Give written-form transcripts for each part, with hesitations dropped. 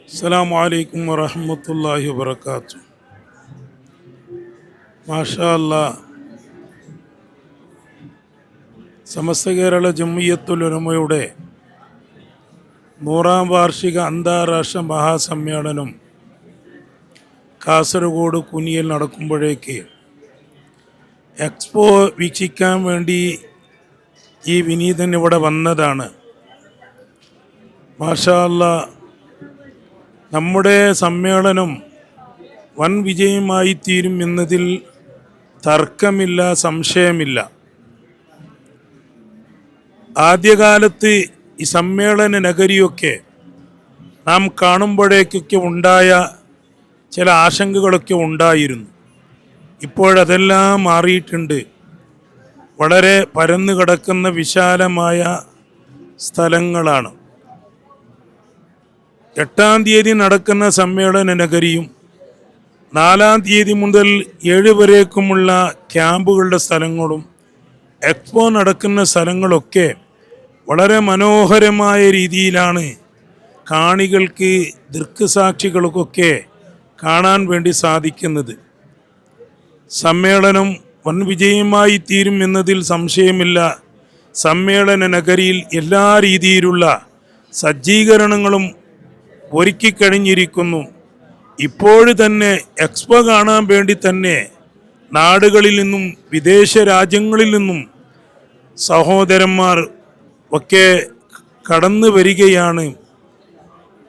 അസ്സലാമു അലൈക്കും വറഹ്മത്തുള്ളാഹി വബറകാതുഹു. മാഷാ അല്ലാഹ്, സമസ്ത കേരള ജംഇയ്യത്തുൽ ഉലമയുടെ 100-ാം വാർഷിക അന്താരാഷ്ട്ര മഹാസമ്മേളനം കാസർഗോഡ് കുനിയിൽ നടക്കുമ്പോഴേക്ക് എക്സ്പോ വീക്ഷിക്കാൻ വേണ്ടി ഈ വിനീതൻ ഇവിടെ വന്നതാണ്. മാഷാ അല്ലാഹ്, നമ്മുടെ സമ്മേളനം വൻ വിജയമായി തീരും എന്നതിൽ തർക്കമില്ല, സംശയമില്ല. ആദ്യകാലത്ത് ഈ സമ്മേളന നഗരിയൊക്കെ നാം കാണുമ്പോഴേക്കൊക്കെ ഉണ്ടായ ചില ആശങ്കകളൊക്കെ ഉണ്ടായിരുന്നു. ഇപ്പോഴതെല്ലാം മാറിയിട്ടുണ്ട്. വളരെ പരന്നു കിടക്കുന്ന വിശാലമായ സ്ഥലങ്ങളാണ്. 8-ാം തീയതി നടക്കുന്ന സമ്മേളന നഗരിയും 4-ാം തീയതി മുതൽ 7 വരേക്കുമുള്ള ക്യാമ്പുകളുടെ സ്ഥലങ്ങളും എക്സ്പോ നടക്കുന്ന സ്ഥലങ്ങളൊക്കെ വളരെ മനോഹരമായ രീതിയിലാണ് കാണികൾക്ക്, ദൃക്സാക്ഷികൾക്കൊക്കെ കാണാൻ വേണ്ടി സാധിക്കുന്നത്. സമ്മേളനം വൻ വിജയമായി തീരും എന്നതിൽ സംശയമില്ല. സമ്മേളന നഗരിയിൽ എല്ലാ രീതിയിലുള്ള സജ്ജീകരണങ്ങളും ഒരുക്കിക്കഴിഞ്ഞിരിക്കുന്നു. ഇപ്പോഴും തന്നെ എക്സ്പോ കാണാൻ വേണ്ടി തന്നെ നാടുകളിൽ നിന്നും വിദേശ രാജ്യങ്ങളിൽ നിന്നും സഹോദരന്മാർ ഒക്കെ കടന്നു വരികയാണ്.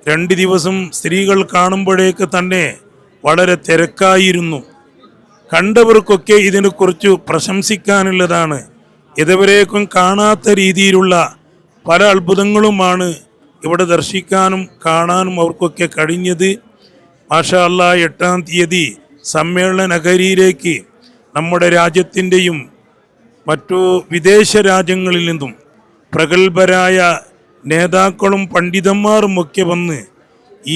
2 ദിവസം സ്ത്രീകൾ കാണുമ്പോഴേക്ക് തന്നെ വളരെ തിരക്കായിരുന്നു. കണ്ടവർക്കൊക്കെ ഇതിനെക്കുറിച്ച് പ്രശംസിക്കാനുള്ളതാണ്. ഇതുവരേക്കും കാണാത്ത രീതിയിലുള്ള പല അത്ഭുതങ്ങളുമാണ് ഇവിടെ ദർശിക്കാനും കാണാനും അവർക്കൊക്കെ കഴിഞ്ഞത്. മാഷാ അല്ലാഹ്, 8-ാം തീയതി സമ്മേളന നഗരിയിലേക്ക് നമ്മുടെ രാജ്യത്തിൻ്റെയും മറ്റു വിദേശ രാജ്യങ്ങളിൽ നിന്നും പ്രഗത്ഭരായ നേതാക്കളും പണ്ഡിതന്മാരും ഒക്കെ വന്ന്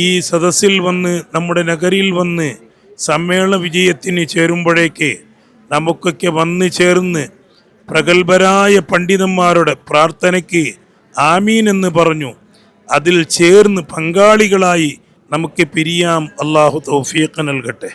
ഈ സദസ്സിൽ വന്ന്, നമ്മുടെ നഗരിയിൽ വന്ന് സമ്മേളന വിജയത്തിന് ചേരുമ്പോഴേക്ക് നമുക്കൊക്കെ വന്ന് ചേർന്ന് പ്രഗത്ഭരായ പണ്ഡിതന്മാരുടെ പ്രാർത്ഥനയ്ക്ക് ആമീൻ എന്ന് പറഞ്ഞു അതിൽ ചേർന്ന് പങ്കാളികളായി നമുക്ക് പിരിയാം. അല്ലാഹു തൗഫീഖ് നൽകട്ടെ.